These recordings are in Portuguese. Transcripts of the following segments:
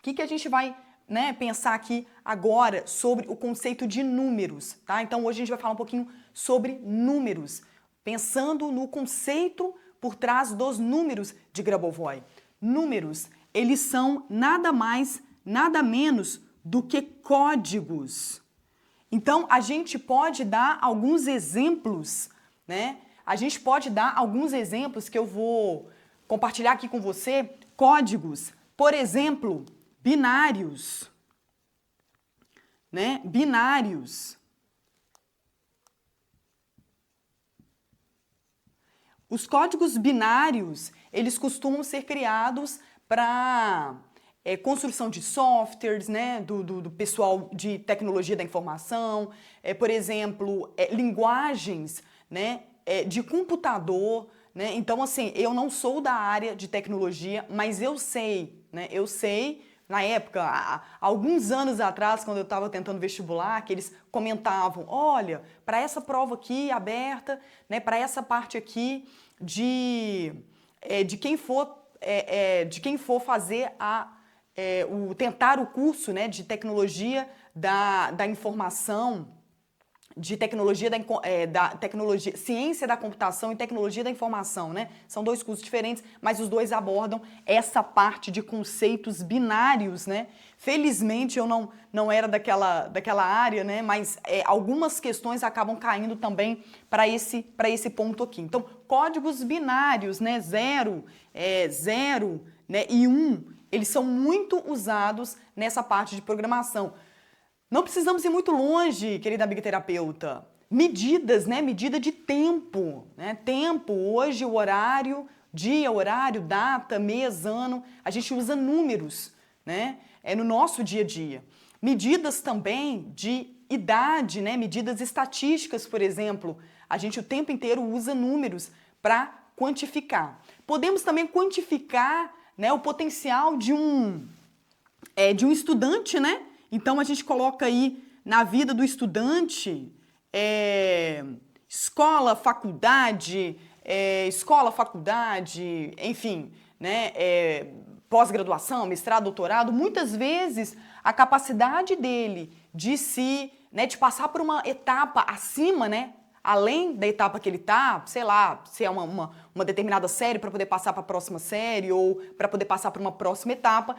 que a gente vai, né, pensar aqui agora sobre o conceito de números, tá? Então hoje a gente vai falar um pouquinho sobre números, pensando no conceito por trás dos números de Grabovoi. Números, eles são nada mais, nada menos do que códigos. Então a gente pode dar alguns exemplos, né? A gente pode dar alguns exemplos que eu vou compartilhar aqui com você, códigos, por exemplo, binários, né? Binários. Os códigos binários, eles costumam ser criados para construção de softwares, né? Do pessoal de tecnologia da informação, por exemplo, linguagens, né? De computador, né? Então, assim, eu não sou da área de tecnologia, mas eu sei, né? Eu sei, na época, há alguns anos atrás, quando eu estava tentando vestibular, que eles comentavam, olha, para essa prova aqui aberta, né? Para essa parte aqui de quem for fazer tentar o curso, né? De tecnologia da informação, de tecnologia tecnologia, ciência da computação e tecnologia da informação, né? São dois cursos diferentes, mas os dois abordam essa parte de conceitos binários, né? Felizmente eu não era daquela área, né? Mas algumas questões acabam caindo também para esse ponto aqui. Então, códigos binários, né? 0, né? E 1, eles são muito usados nessa parte de programação. Não precisamos ir muito longe, querida amiga terapeuta. Medidas, né? Medida de tempo, né? Tempo, hoje o horário, dia, horário, data, mês, ano, a gente usa números, né? No nosso dia a dia. Medidas também de idade, né? Medidas estatísticas, por exemplo. A gente o tempo inteiro usa números para quantificar. Podemos também quantificar, né, o potencial de um estudante, né? Então, a gente coloca aí na vida do estudante escola, faculdade, enfim, né? Pós-graduação, mestrado, doutorado. Muitas vezes, a capacidade dele de passar por uma etapa acima, né? Além da etapa que ele está, sei lá, se é uma determinada série para poder passar para a próxima série ou para poder passar para uma próxima etapa.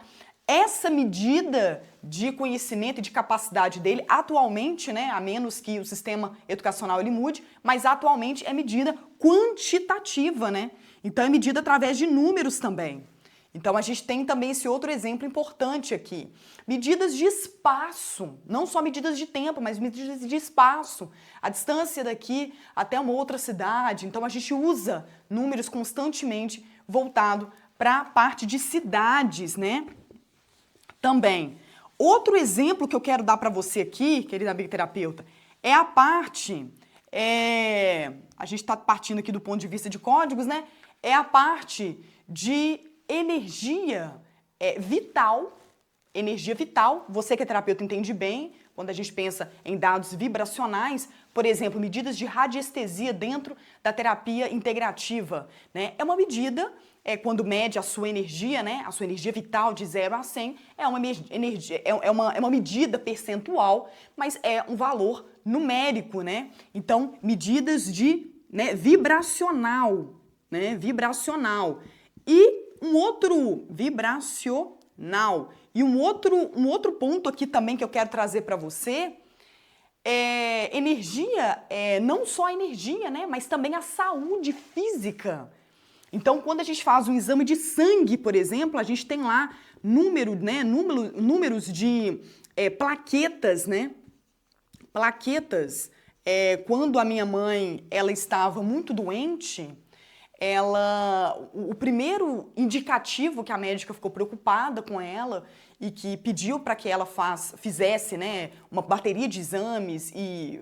Essa medida de conhecimento e de capacidade dele, atualmente, né, a menos que o sistema educacional ele mude, mas atualmente é medida quantitativa, né? Então é medida através de números também. Então a gente tem também esse outro exemplo importante aqui. Medidas de espaço, não só medidas de tempo, mas medidas de espaço. A distância daqui até uma outra cidade. Então a gente usa números constantemente voltado para a parte de cidades, né? Também. Outro exemplo que eu quero dar para você aqui, querida amiga terapeuta, é a parte, a gente está partindo aqui do ponto de vista de códigos, né? É a parte de energia vital. Energia vital, você que é terapeuta entende bem, quando a gente pensa em dados vibracionais, por exemplo, medidas de radiestesia dentro da terapia integrativa, né? É uma medida, quando mede a sua energia, né? A sua energia vital de 0 a 100, é uma medida percentual, mas é um valor numérico, né? Então, medidas de, né, vibracional, né? Vibracional. E um outro vibracional. E um outro ponto aqui também que eu quero trazer para você é energia, não só a energia, né, mas também a saúde física. Então, quando a gente faz um exame de sangue, por exemplo, a gente tem lá números de plaquetas, né? Plaquetas. Quando a minha mãe ela estava muito doente, o primeiro indicativo que a médica ficou preocupada com ela e que pediu para que ela fizesse, né, uma bateria de exames e,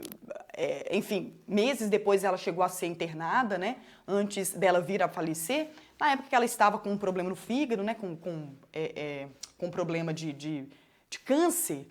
enfim, meses depois ela chegou a ser internada, né, antes dela vir a falecer, na época que ela estava com um problema no fígado, né, com problema de câncer,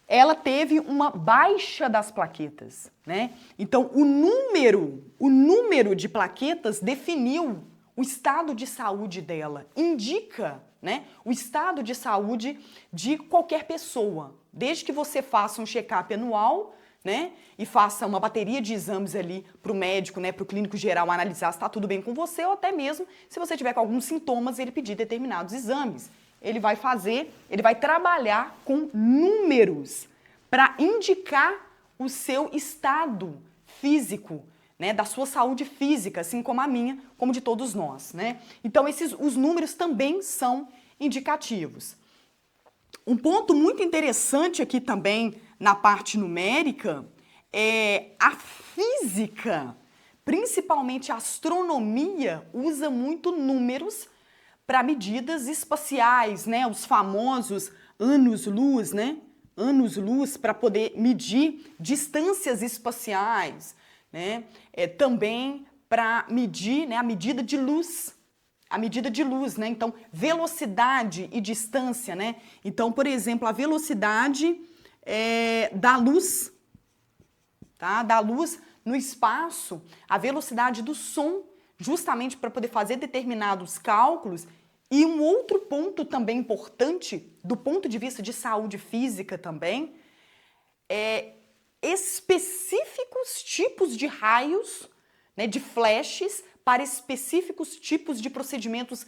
ela teve uma baixa das plaquetas, né? Então, o número de plaquetas definiu o estado de saúde dela, indica, né, o estado de saúde de qualquer pessoa. Desde que você faça um check-up anual, né, e faça uma bateria de exames ali para o médico, né, para o clínico geral analisar se está tudo bem com você, ou até mesmo se você tiver com alguns sintomas, ele pedir determinados exames. Ele vai trabalhar com números para indicar o seu estado físico, né, da sua saúde física, assim como a minha, como de todos nós, né? Então, os números também são indicativos. Um ponto muito interessante aqui também na parte numérica é a física, principalmente a astronomia, usa muito números para medidas espaciais, né? Os famosos anos-luz, né? Anos-luz para poder medir distâncias espaciais, né? Também para medir, né, a medida de luz. A medida de luz, né? Então, velocidade e distância, né? Então, por exemplo, a velocidade da luz, tá? Da luz no espaço, a velocidade do som, justamente para poder fazer determinados cálculos. E um outro ponto também importante, do ponto de vista de saúde física também, é específicos tipos de raios, né, de flashes, para específicos tipos de procedimentos,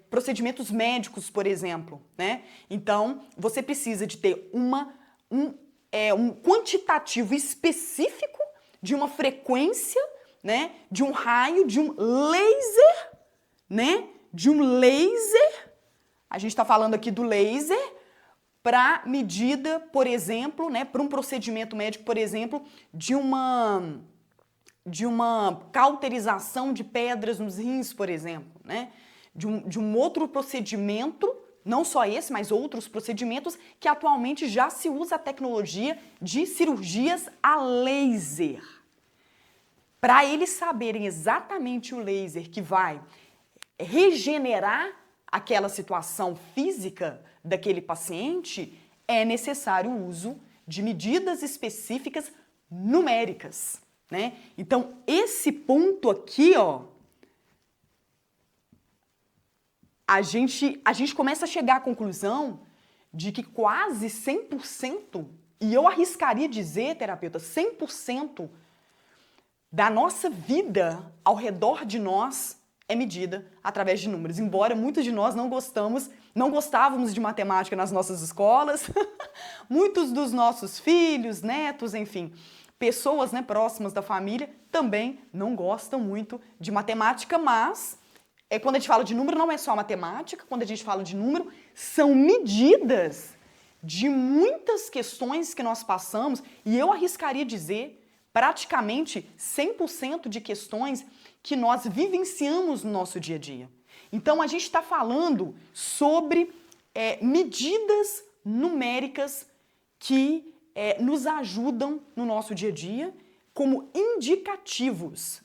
procedimentos médicos, por exemplo, né? Então, você precisa de ter um quantitativo específico de uma frequência, né, de um raio, de um laser, né, de um laser. A gente está falando aqui do laser para medida, por exemplo, né, para um procedimento médico, por exemplo, de uma cauterização de pedras nos rins, por exemplo, né? De um outro procedimento, não só esse, mas outros procedimentos que atualmente já se usa a tecnologia de cirurgias a laser. Para eles saberem exatamente o laser que vai regenerar aquela situação física daquele paciente, é necessário o uso de medidas específicas numéricas, né? Então, esse ponto aqui, ó, a gente começa a chegar à conclusão de que quase 100%, e eu arriscaria dizer, terapeuta, 100% da nossa vida ao redor de nós é medida através de números. Embora muitos de nós não gostávamos de matemática nas nossas escolas, muitos dos nossos filhos, netos, enfim, pessoas, né, próximas da família também não gostam muito de matemática, mas quando a gente fala de número não é só matemática, quando a gente fala de número são medidas de muitas questões que nós passamos, e eu arriscaria dizer praticamente 100% de questões que nós vivenciamos no nosso dia a dia. Então, a gente está falando sobre medidas numéricas que nos ajudam no nosso dia a dia como indicativos.